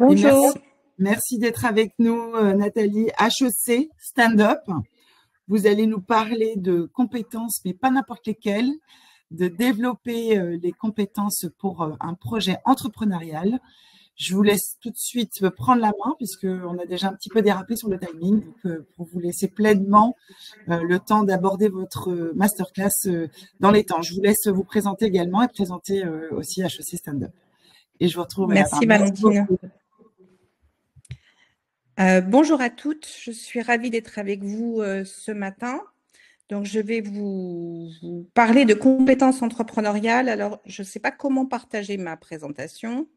Et Bonjour. merci d'être avec nous, Nathalie. HEC, stand-up. Vous allez nous parler de compétences, mais pas n'importe lesquelles, de développer les compétences pour un projet entrepreneurial. Je vous laisse tout de suite prendre la main, puisqu'on a déjà un petit peu dérapé sur le timing, donc, pour vous laisser pleinement le temps d'aborder votre masterclass dans les temps. Je vous laisse vous présenter également et présenter aussi HEC Stand-up. Et je vous retrouve à la fin. Merci Merci Valentine. beaucoup. Bonjour à toutes, je suis ravie d'être avec vous ce matin. Donc, je vais vous parler de compétences entrepreneuriales. Alors, je ne sais pas comment partager ma présentation.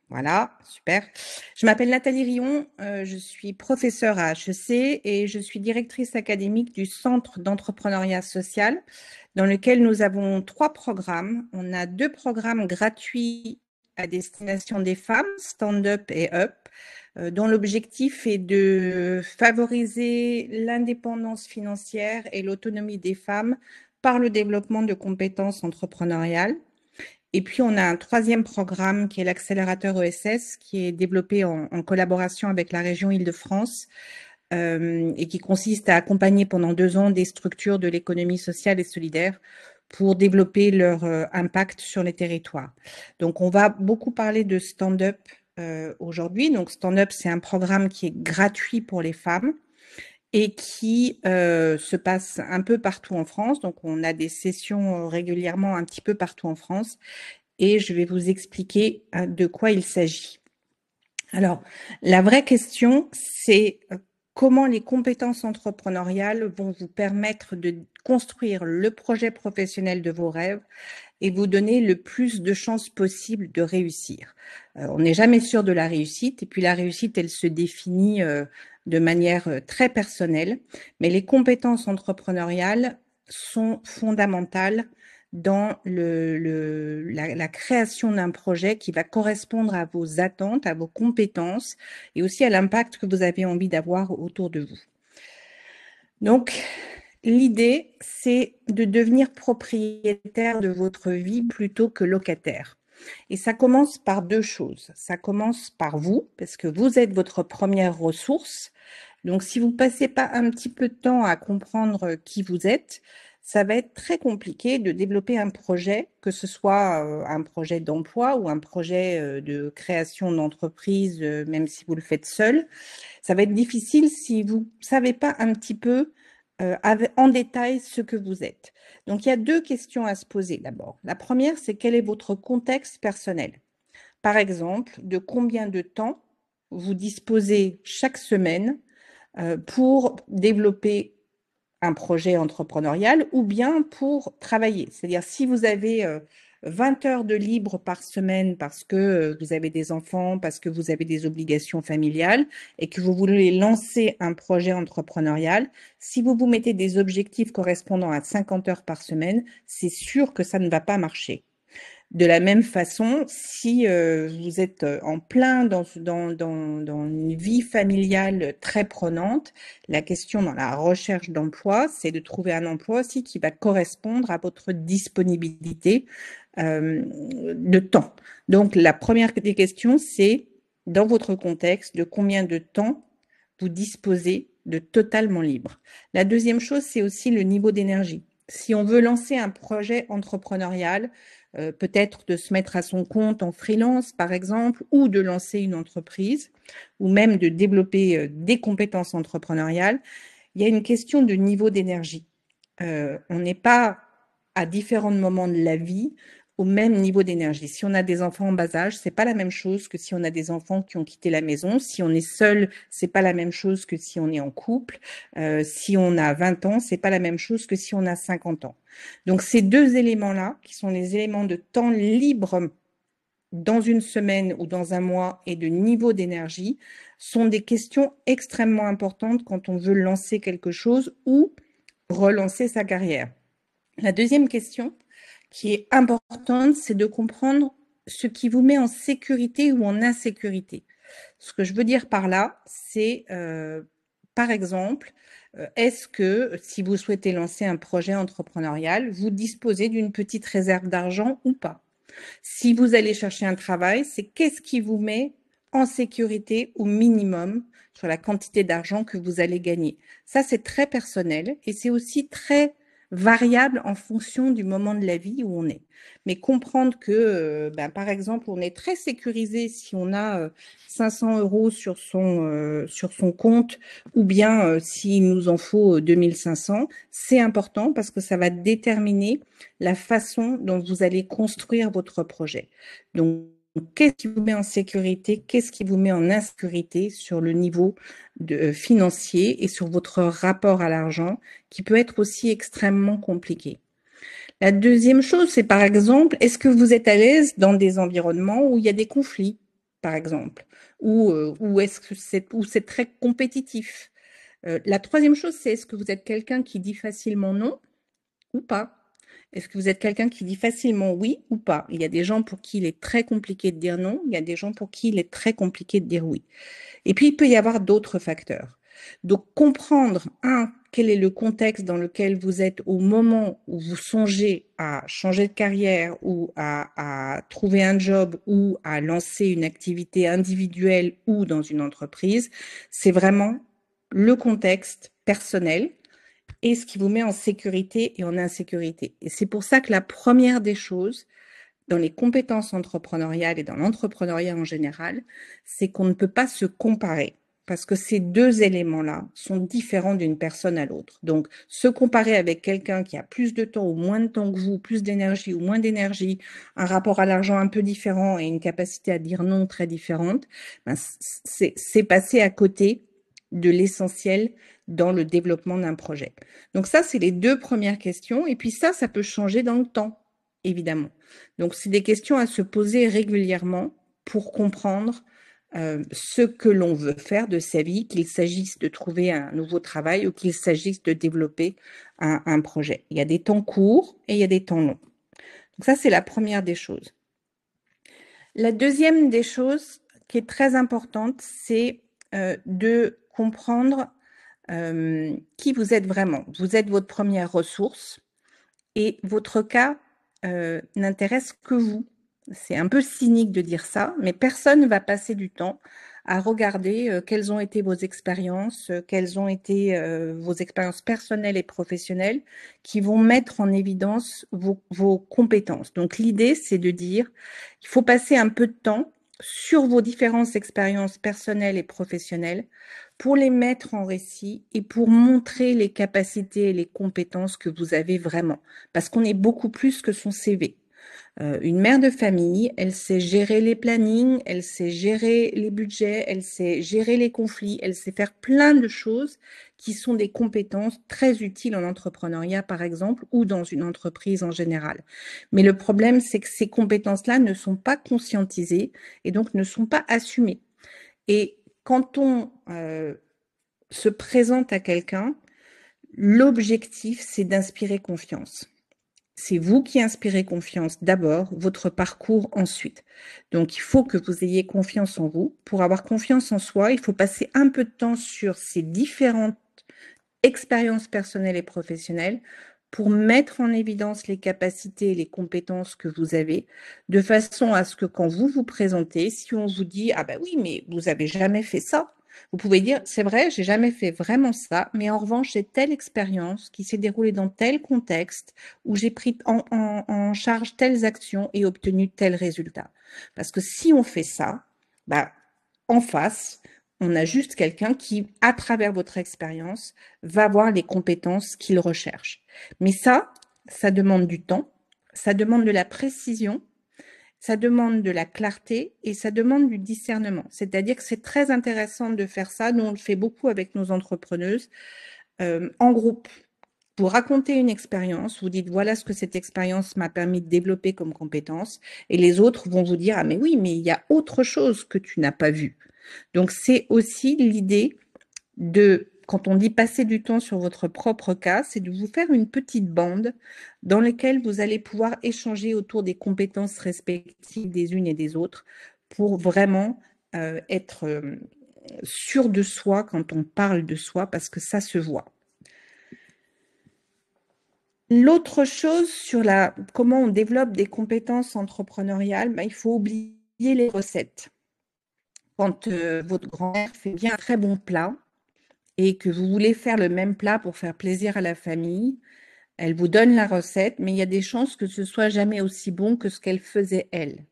Voilà, super. Je m'appelle Nathalie Rion, je suis professeure à HEC et je suis directrice académique du Centre d'entrepreneuriat social dans lequel nous avons 3 programmes. On a 2 programmes gratuits à destination des femmes, Stand Up et Up, dont l'objectif est de favoriser l'indépendance financière et l'autonomie des femmes par le développement de compétences entrepreneuriales. Et puis, on a un 3e programme qui est l'accélérateur ESS, qui est développé en collaboration avec la région Île-de-France et qui consiste à accompagner pendant 2 ans des structures de l'économie sociale et solidaire pour développer leur impact sur les territoires. Donc, on va beaucoup parler de stand-up aujourd'hui. Donc, stand-up, c'est un programme qui est gratuit pour les femmes et qui se passe un peu partout en France. Donc, on a des sessions régulièrement un petit peu partout en France et je vais vous expliquer de quoi il s'agit. Alors, la vraie question, c'est comment les compétences entrepreneuriales vont vous permettre de construire le projet professionnel de vos rêves et vous donner le plus de chances possibles de réussir. On n'est jamais sûr de la réussite, et puis la réussite, elle se définit de manière très personnelle, mais les compétences entrepreneuriales sont fondamentales dans la création d'un projet qui va correspondre à vos attentes, à vos compétences et aussi à l'impact que vous avez envie d'avoir autour de vous. Donc, l'idée, c'est de devenir propriétaire de votre vie plutôt que locataire. Et ça commence par 2 choses. Ça commence par vous, parce que vous êtes votre première ressource. Donc, si vous ne passez pas un petit peu de temps à comprendre qui vous êtes, ça va être très compliqué de développer un projet, que ce soit un projet d'emploi ou un projet de création d'entreprise, même si vous le faites seul. Ça va être difficile si vous ne savez pas un petit peu en détail ce que vous êtes. Donc, il y a 2 questions à se poser d'abord. La première, c'est quel est votre contexte personnel? Par exemple, de combien de temps vous disposez chaque semaine pour développer un projet entrepreneurial ou bien pour travailler. C'est-à-dire, si vous avez 20 heures de libre par semaine parce que vous avez des enfants, parce que vous avez des obligations familiales et que vous voulez lancer un projet entrepreneurial, si vous vous mettez des objectifs correspondant à 50 heures par semaine, c'est sûr que ça ne va pas marcher. De la même façon, si vous êtes en plein dans une vie familiale très prenante, la question dans la recherche d'emploi, c'est de trouver un emploi aussi qui va correspondre à votre disponibilité de temps. Donc, la première des questions, c'est dans votre contexte, de combien de temps vous disposez de totalement libre. La deuxième chose, c'est aussi le niveau d'énergie. Si on veut lancer un projet entrepreneurial, peut-être de se mettre à son compte en freelance, par exemple, ou de lancer une entreprise, ou même de développer des compétences entrepreneuriales, il y a une question de niveau d'énergie. On n'est pas à différents moments de la vie au même niveau d'énergie. Si on a des enfants en bas âge, c'est pas la même chose que si on a des enfants qui ont quitté la maison. Si on est seul, c'est pas la même chose que si on est en couple. Si on a 20 ans, c'est pas la même chose que si on a 50 ans. Donc, ces 2 éléments-là, qui sont les éléments de temps libre dans une semaine ou dans un mois et de niveau d'énergie, sont des questions extrêmement importantes quand on veut lancer quelque chose ou relancer sa carrière. La deuxième question qui est importante, c'est de comprendre ce qui vous met en sécurité ou en insécurité. Ce que je veux dire par là, c'est par exemple, est-ce que si vous souhaitez lancer un projet entrepreneurial, vous disposez d'une petite réserve d'argent ou pas? Si vous allez chercher un travail, c'est qu'est-ce qui vous met en sécurité au minimum sur la quantité d'argent que vous allez gagner. Ça, c'est très personnel et c'est aussi très variable en fonction du moment de la vie où on est. Mais comprendre que, par exemple, on est très sécurisé si on a 500 € sur son compte ou bien s'il nous en faut 2500, c'est important parce que ça va déterminer la façon dont vous allez construire votre projet. Donc, qu'est-ce qui vous met en sécurité? Qu'est-ce qui vous met en insécurité sur le niveau financier et sur votre rapport à l'argent qui peut être aussi extrêmement compliqué? La deuxième chose, c'est par exemple, est-ce que vous êtes à l'aise dans des environnements où il y a des conflits, par exemple, ou est-ce que c'est très compétitif? La troisième chose, c'est est-ce que vous êtes quelqu'un qui dit facilement non ou pas? Est-ce que vous êtes quelqu'un qui dit facilement oui ou pas? Il y a des gens pour qui il est très compliqué de dire non, il y a des gens pour qui il est très compliqué de dire oui. Et puis, il peut y avoir d'autres facteurs. Donc, comprendre, quel est le contexte dans lequel vous êtes au moment où vous songez à changer de carrière ou à trouver un job ou à lancer une activité individuelle ou dans une entreprise, c'est vraiment le contexte personnel et ce qui vous met en sécurité et en insécurité. Et c'est pour ça que la première des choses dans les compétences entrepreneuriales et dans l'entrepreneuriat en général, c'est qu'on ne peut pas se comparer parce que ces deux éléments-là sont différents d'une personne à l'autre. Donc, se comparer avec quelqu'un qui a plus de temps ou moins de temps que vous, plus d'énergie ou moins d'énergie, un rapport à l'argent un peu différent et une capacité à dire non très différente, c'est passer à côté de l'essentiel dans le développement d'un projet. Donc ça, c'est les deux premières questions. Et puis ça peut changer dans le temps, évidemment. Donc, c'est des questions à se poser régulièrement pour comprendre ce que l'on veut faire de sa vie, qu'il s'agisse de trouver un nouveau travail ou qu'il s'agisse de développer un projet. Il y a des temps courts et il y a des temps longs. Donc ça, c'est la première des choses. La deuxième des choses qui est très importante, c'est de comprendre qui vous êtes vraiment. Vous êtes votre première ressource et votre cas n'intéresse que vous. C'est un peu cynique de dire ça, mais personne ne va passer du temps à regarder quelles ont été vos expériences, quelles ont été vos expériences personnelles et professionnelles qui vont mettre en évidence vos compétences. Donc l'idée, c'est de dire, il faut passer un peu de temps sur vos différentes expériences personnelles et professionnelles pour les mettre en récit et pour montrer les capacités et les compétences que vous avez vraiment. Parce qu'on est beaucoup plus que son CV. Une mère de famille, elle sait gérer les plannings, elle sait gérer les budgets, elle sait gérer les conflits, elle sait faire plein de choses qui sont des compétences très utiles en entrepreneuriat, par exemple, ou dans une entreprise en général. Mais le problème, c'est que ces compétences-là ne sont pas conscientisées et donc ne sont pas assumées. Et quand on se présente à quelqu'un, l'objectif, c'est d'inspirer confiance. C'est vous qui inspirez confiance d'abord, votre parcours ensuite. Donc, il faut que vous ayez confiance en vous. Pour avoir confiance en soi, il faut passer un peu de temps sur ces différentes expériences personnelles et professionnelles pour mettre en évidence les capacités et les compétences que vous avez, de façon à ce que quand vous vous présentez, si on vous dit « Ah ben oui, mais vous avez jamais fait ça », vous pouvez dire « C'est vrai, j'ai jamais fait vraiment ça, mais en revanche, j'ai telle expérience qui s'est déroulée dans tel contexte où j'ai pris en charge telles actions et obtenu tel résultat. » Parce que si on fait ça, en face, on a juste quelqu'un qui, à travers votre expérience, va avoir les compétences qu'il recherche. Mais ça demande du temps, ça demande de la précision, ça demande de la clarté et ça demande du discernement. C'est-à-dire que c'est très intéressant de faire ça. Nous, on le fait beaucoup avec nos entrepreneuses en groupe. Vous racontez une expérience, vous dites voilà ce que cette expérience m'a permis de développer comme compétence et les autres vont vous dire ah mais oui, mais il y a autre chose que tu n'as pas vu. Donc, c'est aussi l'idée de, quand on dit passer du temps sur votre propre cas, c'est de vous faire une petite bande dans laquelle vous allez pouvoir échanger autour des compétences respectives des unes et des autres pour vraiment être sûr de soi quand on parle de soi parce que ça se voit. L'autre chose sur comment on développe des compétences entrepreneuriales, il faut oublier les recettes. Quand votre grand-mère fait bien un très bon plat et que vous voulez faire le même plat pour faire plaisir à la famille, elle vous donne la recette, mais il y a des chances que ce soit jamais aussi bon que ce qu'elle faisait elle.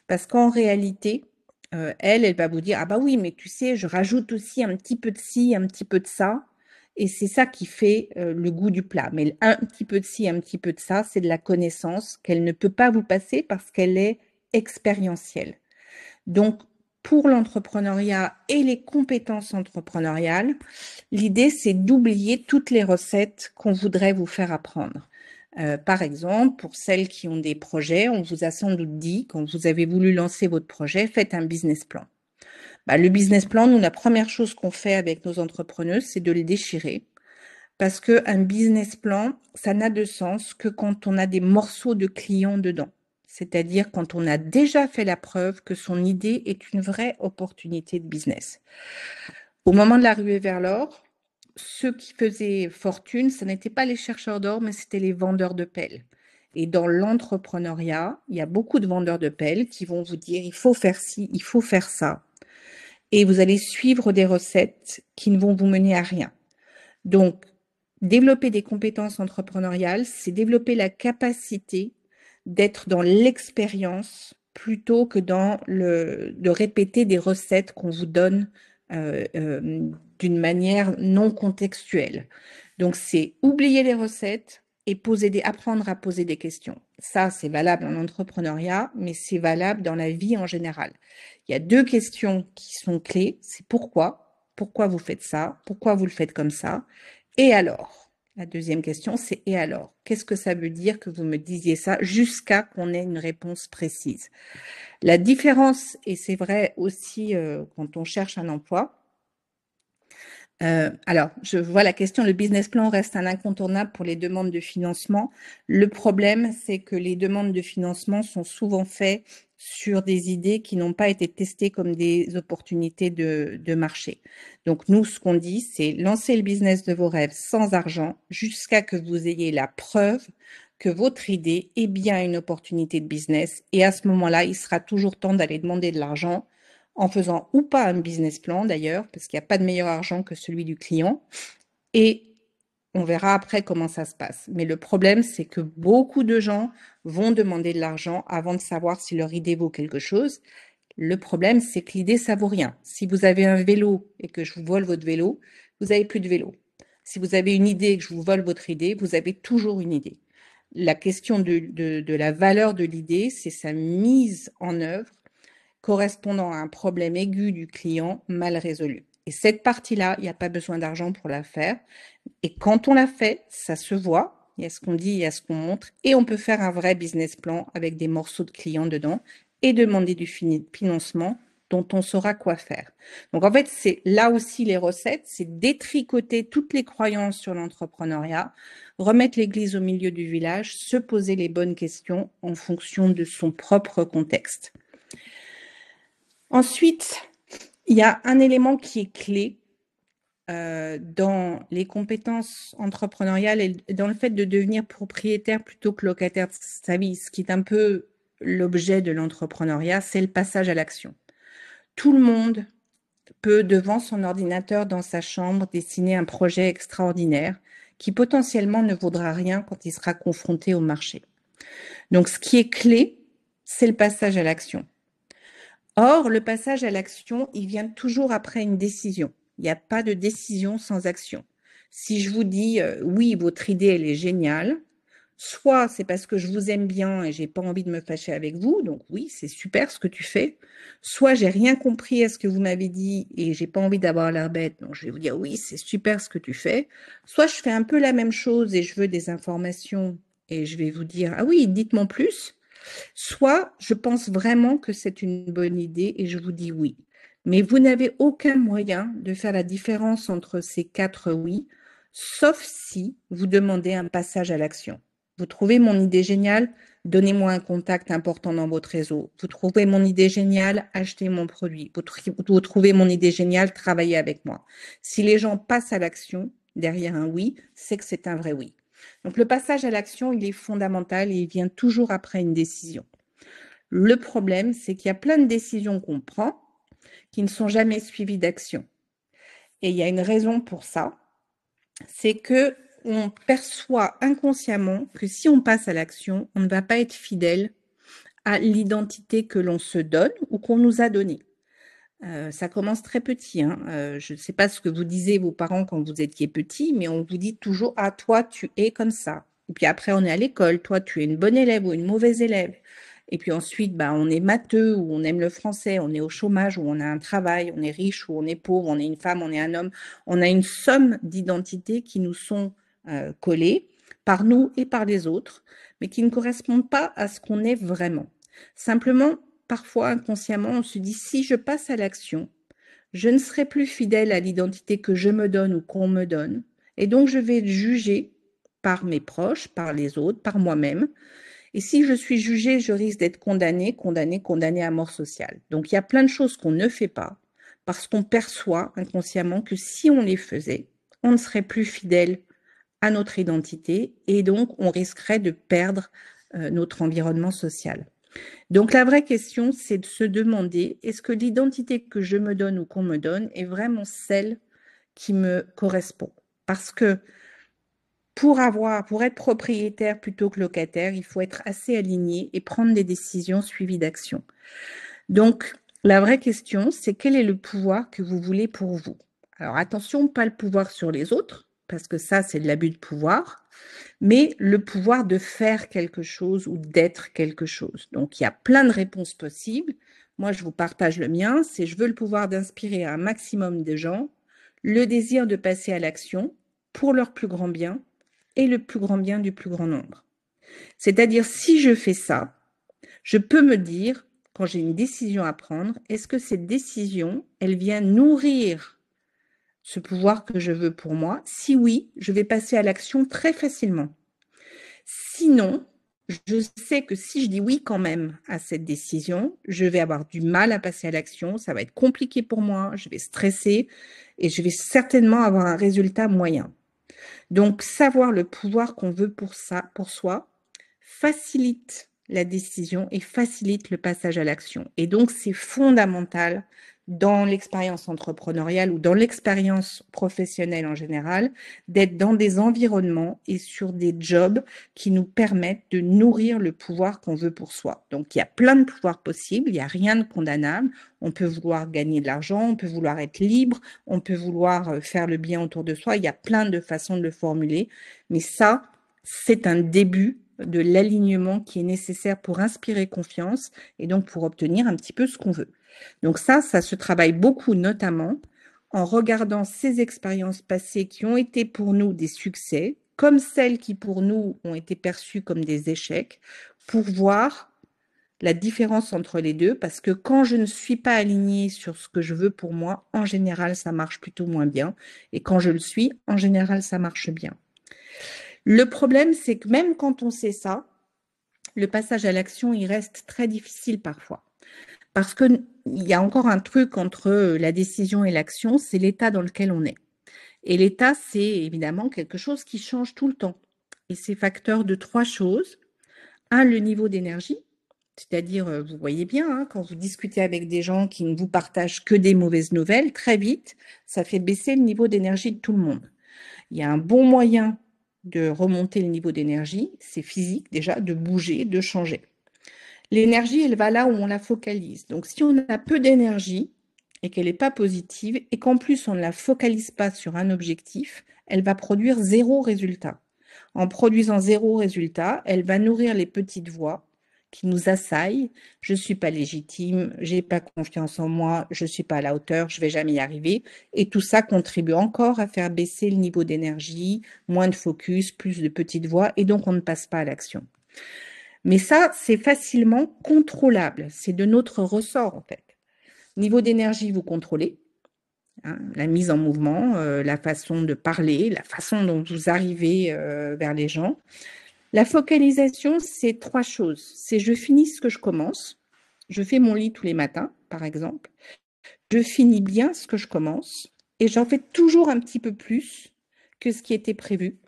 Parce qu'en réalité, elle va vous dire, ah bah oui, mais tu sais, je rajoute aussi un petit peu de ci, un petit peu de ça. Et c'est ça qui fait le goût du plat. Mais un petit peu de ci, un petit peu de ça, c'est de la connaissance qu'elle ne peut pas vous passer parce qu'elle est expérientielle. Donc, pour l'entrepreneuriat et les compétences entrepreneuriales, l'idée, c'est d'oublier toutes les recettes qu'on voudrait vous faire apprendre. Par exemple, pour celles qui ont des projets, on vous a sans doute dit, quand vous avez voulu lancer votre projet, faites un business plan. Le business plan, nous, la première chose qu'on fait avec nos entrepreneuses, c'est de le déchirer. Parce qu'un business plan, ça n'a de sens que quand on a des morceaux de clients dedans. C'est-à-dire quand on a déjà fait la preuve que son idée est une vraie opportunité de business. Au moment de la ruée vers l'or, ceux qui faisaient fortune, ce n'étaient pas les chercheurs d'or, mais c'était les vendeurs de pelles. Et dans l'entrepreneuriat, il y a beaucoup de vendeurs de pelles qui vont vous dire, il faut faire ci, il faut faire ça. Et vous allez suivre des recettes qui ne vont vous mener à rien. Donc, développer des compétences entrepreneuriales, c'est développer la capacité d'être dans l'expérience plutôt que de répéter des recettes qu'on vous donne d'une manière non contextuelle. Donc, c'est oublier les recettes et apprendre à poser des questions. Ça, c'est valable en entrepreneuriat, mais c'est valable dans la vie en général. Il y a 2 questions qui sont clés. C'est pourquoi vous faites ça? Pourquoi vous le faites comme ça? Et alors? La deuxième question, c'est et alors? Qu'est-ce que ça veut dire que vous me disiez ça jusqu'à qu'on ait une réponse précise? La différence, et c'est vrai aussi quand on cherche un emploi, alors, je vois la question, le business plan reste un incontournable pour les demandes de financement. Le problème, c'est que les demandes de financement sont souvent faites sur des idées qui n'ont pas été testées comme des opportunités de marché. Donc, nous, ce qu'on dit, c'est lancer le business de vos rêves sans argent jusqu'à que vous ayez la preuve que votre idée est bien une opportunité de business. Et à ce moment-là, il sera toujours temps d'aller demander de l'argent en faisant ou pas un business plan d'ailleurs, parce qu'il n'y a pas de meilleur argent que celui du client. Et on verra après comment ça se passe. Mais le problème, c'est que beaucoup de gens vont demander de l'argent avant de savoir si leur idée vaut quelque chose. Le problème, c'est que l'idée, ça vaut rien. Si vous avez un vélo et que je vous vole votre vélo, vous n'avez plus de vélo. Si vous avez une idée et que je vous vole votre idée, vous avez toujours une idée. La question de la valeur de l'idée, c'est sa mise en œuvre correspondant à un problème aigu du client mal résolu. Et cette partie-là, il n'y a pas besoin d'argent pour la faire. Et quand on la fait, ça se voit. Il y a ce qu'on dit, il y a ce qu'on montre. Et on peut faire un vrai business plan avec des morceaux de clients dedans et demander du financement dont on saura quoi faire. Donc en fait, c'est là aussi les recettes, c'est détricoter toutes les croyances sur l'entrepreneuriat, remettre l'église au milieu du village, se poser les bonnes questions en fonction de son propre contexte. Ensuite, il y a un élément qui est clé dans les compétences entrepreneuriales et dans le fait de devenir propriétaire plutôt que locataire de sa vie, ce qui est un peu l'objet de l'entrepreneuriat, c'est le passage à l'action. Tout le monde peut, devant son ordinateur dans sa chambre, dessiner un projet extraordinaire qui potentiellement ne vaudra rien quand il sera confronté au marché. Donc, ce qui est clé, c'est le passage à l'action. Or, le passage à l'action, il vient toujours après une décision. Il n'y a pas de décision sans action. Si je vous dis oui, votre idée, elle est géniale, soit c'est parce que je vous aime bien et j'ai pas envie de me fâcher avec vous, donc oui, c'est super ce que tu fais. Soit j'ai rien compris à ce que vous m'avez dit et j'ai pas envie d'avoir l'air bête, donc je vais vous dire oui, c'est super ce que tu fais. Soit je fais un peu la même chose et je veux des informations et je vais vous dire ah oui, dites-moi plus. Soit je pense vraiment que c'est une bonne idée et je vous dis oui. Mais vous n'avez aucun moyen de faire la différence entre ces 4 oui, sauf si vous demandez un passage à l'action. Vous trouvez mon idée géniale, donnez-moi un contact important dans votre réseau. Vous trouvez mon idée géniale, achetez mon produit. Vous trouvez mon idée géniale, travaillez avec moi. Si les gens passent à l'action derrière un oui, c'est que c'est un vrai oui. Donc, le passage à l'action, il est fondamental et il vient toujours après une décision. Le problème, c'est qu'il y a plein de décisions qu'on prend qui ne sont jamais suivies d'action. Et il y a une raison pour ça, c'est que on perçoit inconsciemment que si on passe à l'action, on ne va pas être fidèle à l'identité que l'on se donne ou qu'on nous a donnée. Ça commence très petit, hein. Je ne sais pas ce que vous disiez vos parents quand vous étiez petit, mais on vous dit toujours: ah, toi tu es comme ça. Et puis après on est à l'école, toi tu es une bonne élève ou une mauvaise élève. Et puis ensuite, bah, on est matheux ou on aime le français, on est au chômage ou on a un travail, on est riche ou on est pauvre, on est une femme, on est un homme. On a une somme d'identités qui nous sont collées par nous et par les autres, mais qui ne correspondent pas à ce qu'on est vraiment. Simplement, parfois inconsciemment, on se dit: si je passe à l'action, je ne serai plus fidèle à l'identité que je me donne ou qu'on me donne, et donc je vais être jugée par mes proches, par les autres, par moi-même. Et si je suis jugée, je risque d'être condamnée, condamnée, condamnée à mort sociale. Donc il y a plein de choses qu'on ne fait pas parce qu'on perçoit inconsciemment que si on les faisait, on ne serait plus fidèle à notre identité et donc on risquerait de perdre notre environnement social. Donc la vraie question, c'est de se demander, est-ce que l'identité que je me donne ou qu'on me donne est vraiment celle qui me correspond? Parce que pour être propriétaire plutôt que locataire, il faut être assez aligné et prendre des décisions suivies d'actions. Donc la vraie question, c'est quel est le pouvoir que vous voulez pour vous? Alors attention, pas le pouvoir sur les autres, parce que ça, c'est de l'abus de pouvoir, mais le pouvoir de faire quelque chose ou d'être quelque chose. Donc, il y a plein de réponses possibles. Moi, je vous partage le mien, c'est: je veux le pouvoir d'inspirer un maximum de gens, le désir de passer à l'action pour leur plus grand bien et le plus grand bien du plus grand nombre. C'est-à-dire, si je fais ça, je peux me dire, quand j'ai une décision à prendre, est-ce que cette décision, elle vient nourrir ce pouvoir que je veux pour moi? Si oui, je vais passer à l'action très facilement. Sinon, je sais que si je dis oui quand même à cette décision, je vais avoir du mal à passer à l'action, ça va être compliqué pour moi, je vais stresser et je vais certainement avoir un résultat moyen. Donc, savoir le pouvoir qu'on veut pour ça, pour soi, facilite la décision et facilite le passage à l'action. Et donc, c'est fondamental dans l'expérience entrepreneuriale ou dans l'expérience professionnelle en général, d'être dans des environnements et sur des jobs qui nous permettent de nourrir le pouvoir qu'on veut pour soi. Donc, il y a plein de pouvoirs possibles, il n'y a rien de condamnable. On peut vouloir gagner de l'argent, on peut vouloir être libre, on peut vouloir faire le bien autour de soi. Il y a plein de façons de le formuler, mais ça, c'est un début de l'alignement qui est nécessaire pour inspirer confiance et donc pour obtenir un petit peu ce qu'on veut. Donc ça se travaille beaucoup, notamment en regardant ces expériences passées qui ont été pour nous des succès, comme celles qui pour nous ont été perçues comme des échecs, pour voir la différence entre les deux, parce que quand je ne suis pas alignée sur ce que je veux pour moi, en général, ça marche plutôt moins bien, et quand je le suis, en général, ça marche bien. Le problème, c'est que même quand on sait ça, le passage à l'action, il reste très difficile parfois. Parce qu'il y a encore un truc entre la décision et l'action, c'est l'état dans lequel on est. Et l'état, c'est évidemment quelque chose qui change tout le temps. Et c'est facteur de 3 choses. Un, le niveau d'énergie, c'est-à-dire, vous voyez bien, hein, quand vous discutez avec des gens qui ne vous partagent que des mauvaises nouvelles, très vite, ça fait baisser le niveau d'énergie de tout le monde. Il y a un bon moyen de remonter le niveau d'énergie, c'est physique déjà, de bouger, de changer. L'énergie, elle va là où on la focalise. Donc, si on a peu d'énergie et qu'elle n'est pas positive et qu'en plus on ne la focalise pas sur un objectif, elle va produire 0 résultat. En produisant 0 résultat, elle va nourrir les petites voix qui nous assaillent. Je ne suis pas légitime, je n'ai pas confiance en moi, je ne suis pas à la hauteur, je ne vais jamais y arriver. Et tout ça contribue encore à faire baisser le niveau d'énergie, moins de focus, plus de petites voix, et donc on ne passe pas à l'action. Mais ça, c'est facilement contrôlable. C'est de notre ressort, en fait. Niveau d'énergie, vous contrôlez, hein, la mise en mouvement, la façon de parler, la façon dont vous arrivez vers les gens. La focalisation, c'est 3 choses. C'est: je finis ce que je commence. Je fais mon lit tous les matins, par exemple. Je finis bien ce que je commence et j'en fais toujours un petit peu plus que ce qui était prévu.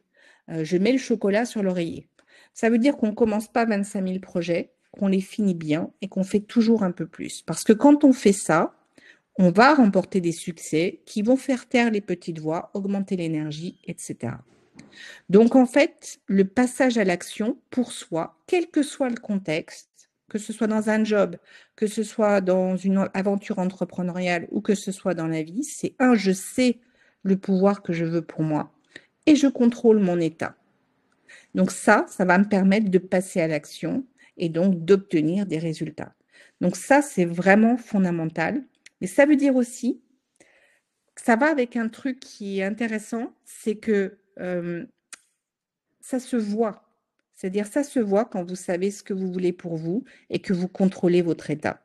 je mets le chocolat sur l'oreiller. Ça veut dire qu'on ne commence pas 25 000 projets, qu'on les finit bien et qu'on fait toujours un peu plus. Parce que quand on fait ça, on va remporter des succès qui vont faire taire les petites voix, augmenter l'énergie, etc. Donc, en fait, le passage à l'action pour soi, quel que soit le contexte, que ce soit dans un job, que ce soit dans une aventure entrepreneuriale ou que ce soit dans la vie, c'est je sais le pouvoir que je veux pour moi et je contrôle mon état. Donc ça va me permettre de passer à l'action et donc d'obtenir des résultats. Donc ça, c'est vraiment fondamental. Mais ça veut dire aussi que ça va avec un truc qui est intéressant, c'est que ça se voit. C'est-à-dire, ça se voit quand vous savez ce que vous voulez pour vous et que vous contrôlez votre état.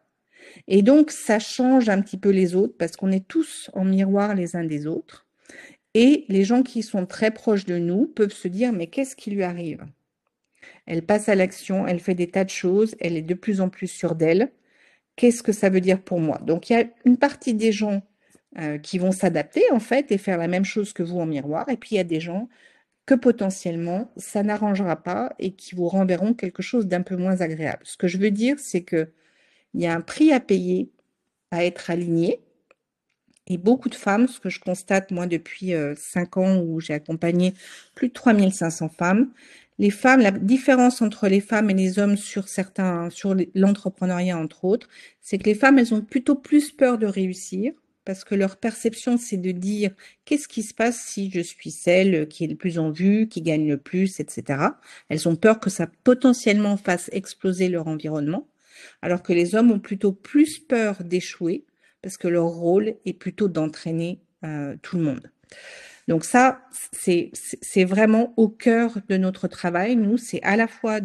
Et donc, ça change un petit peu les autres parce qu'on est tous en miroir les uns des autres. Et les gens qui sont très proches de nous peuvent se dire, mais qu'est-ce qui lui arrive? Elle passe à l'action, elle fait des tas de choses, elle est de plus en plus sûre d'elle. Qu'est-ce que ça veut dire pour moi? Donc, il y a une partie des gens qui vont s'adapter, en fait, et faire la même chose que vous en miroir. Et puis, il y a des gens que potentiellement, ça n'arrangera pas et qui vous renverront quelque chose d'un peu moins agréable. Ce que je veux dire, c'est qu'il y a un prix à payer à être aligné. Et beaucoup de femmes, ce que je constate moi depuis 5 ans où j'ai accompagné plus de 3500 femmes, les femmes, la différence entre les femmes et les hommes sur l'entrepreneuriat entre autres, c'est que les femmes, elles ont plutôt plus peur de réussir parce que leur perception, c'est de dire qu'est-ce qui se passe si je suis celle qui est le plus en vue, qui gagne le plus, etc. Elles ont peur que ça potentiellement fasse exploser leur environnement, alors que les hommes ont plutôt plus peur d'échouer parce que leur rôle est plutôt d'entraîner tout le monde. Donc ça, c'est vraiment au cœur de notre travail. Nous, c'est à la fois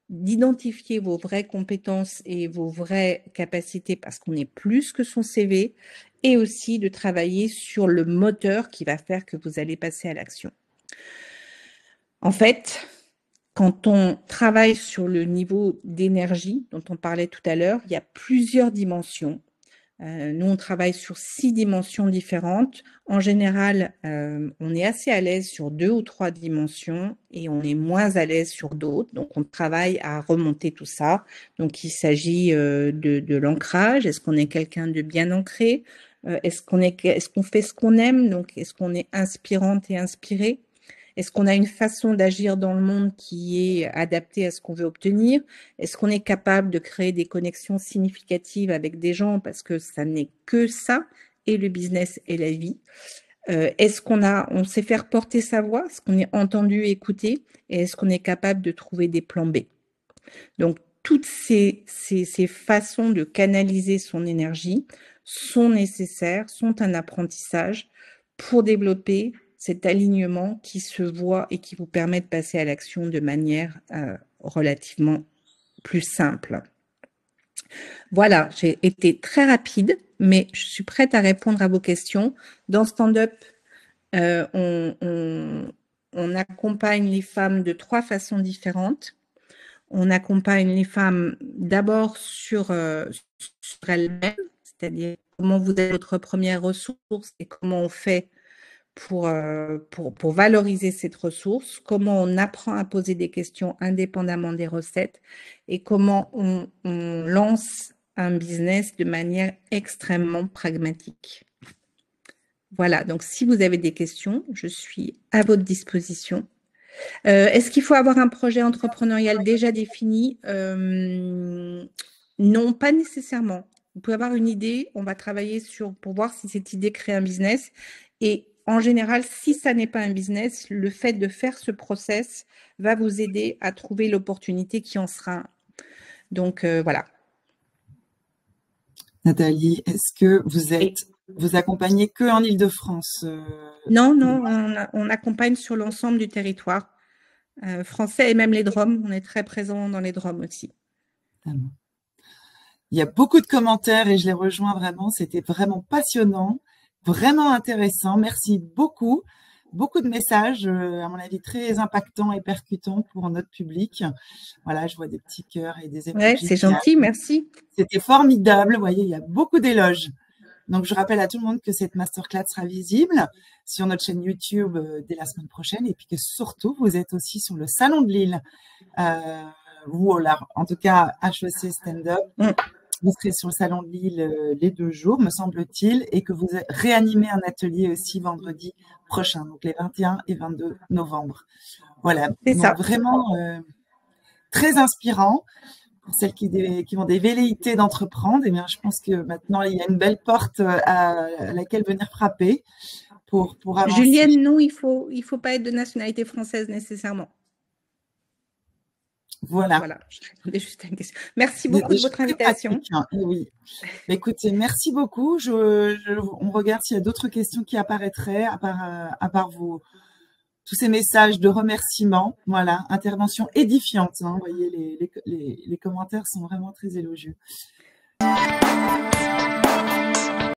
d'identifier vos vraies compétences et vos vraies capacités parce qu'on est plus que son CV et aussi de travailler sur le moteur qui va faire que vous allez passer à l'action. En fait, quand on travaille sur le niveau d'énergie dont on parlait tout à l'heure, il y a plusieurs dimensions. Nous, on travaille sur 6 dimensions différentes. En général, on est assez à l'aise sur 2 ou 3 dimensions et on est moins à l'aise sur d'autres. Donc, on travaille à remonter tout ça. Donc, il s'agit de l'ancrage. Est-ce qu'on est quelqu'un de bien ancré? Est-ce qu'on fait ce qu'on aime? Donc, est-ce qu'on est inspirante et inspirée? Est-ce qu'on a une façon d'agir dans le monde qui est adaptée à ce qu'on veut obtenir? Est-ce qu'on est capable de créer des connexions significatives avec des gens parce que ça n'est que ça, et le business et la vie? Est-ce on sait faire porter sa voix? Est-ce qu'on est entendu et écouté? Et est-ce qu'on est capable de trouver des plans B? Donc, toutes ces façons de canaliser son énergie sont nécessaires, sont un apprentissage pour développer cet alignement qui se voit et qui vous permet de passer à l'action de manière relativement plus simple. Voilà, j'ai été très rapide, mais je suis prête à répondre à vos questions. Dans Stand Up, on accompagne les femmes de 3 façons différentes. On accompagne les femmes d'abord sur elles-mêmes, c'est-à-dire comment vous êtes votre première ressource et comment on fait pour valoriser cette ressource, comment on apprend à poser des questions indépendamment des recettes et comment on lance un business de manière extrêmement pragmatique. Voilà, donc si vous avez des questions, je suis à votre disposition. Est-ce qu'il faut avoir un projet entrepreneurial déjà défini? Non, pas nécessairement. Vous pouvez avoir une idée, on va travailler pour voir si cette idée crée un business. Et en général, si ça n'est pas un business, le fait de faire ce process va vous aider à trouver l'opportunité qui en sera un. Donc, voilà. Nathalie, est-ce que vous accompagnez que en Île-de-France? Non, on accompagne sur l'ensemble du territoire français et même les DROM. On est très présent dans les DROM aussi. Il y a beaucoup de commentaires et je les rejoins vraiment. C'était vraiment passionnant, vraiment intéressant. Merci beaucoup. Beaucoup de messages, à mon avis, très impactants et percutants pour notre public. Voilà, je vois des petits cœurs et des emojis. Ouais, c'est gentil, merci. C'était formidable. Vous voyez, il y a beaucoup d'éloges. Donc, je rappelle à tout le monde que cette masterclass sera visible sur notre chaîne YouTube dès la semaine prochaine et puis que surtout, vous êtes aussi sur le Salon de Lille ou en tout cas HEC Stand-Up. Vous serez sur le Salon de Lille les 2 jours, me semble-t-il, et que vous réanimez un atelier aussi vendredi prochain, donc les 21 et 22 novembre. Voilà, C'est ça. Donc vraiment très inspirant pour celles qui ont des velléités d'entreprendre. Eh bien, je pense que maintenant, il y a une belle porte à laquelle venir frapper pour avancer. Julienne, non, il faut pas être de nationalité française nécessairement. Voilà. Je répondais juste à une question. Merci beaucoup de votre invitation. Oui. Écoutez, merci beaucoup. On regarde s'il y a d'autres questions qui apparaîtraient à part tous ces messages de remerciement. Voilà, intervention édifiante. Vous voyez, les commentaires sont vraiment très élogieux.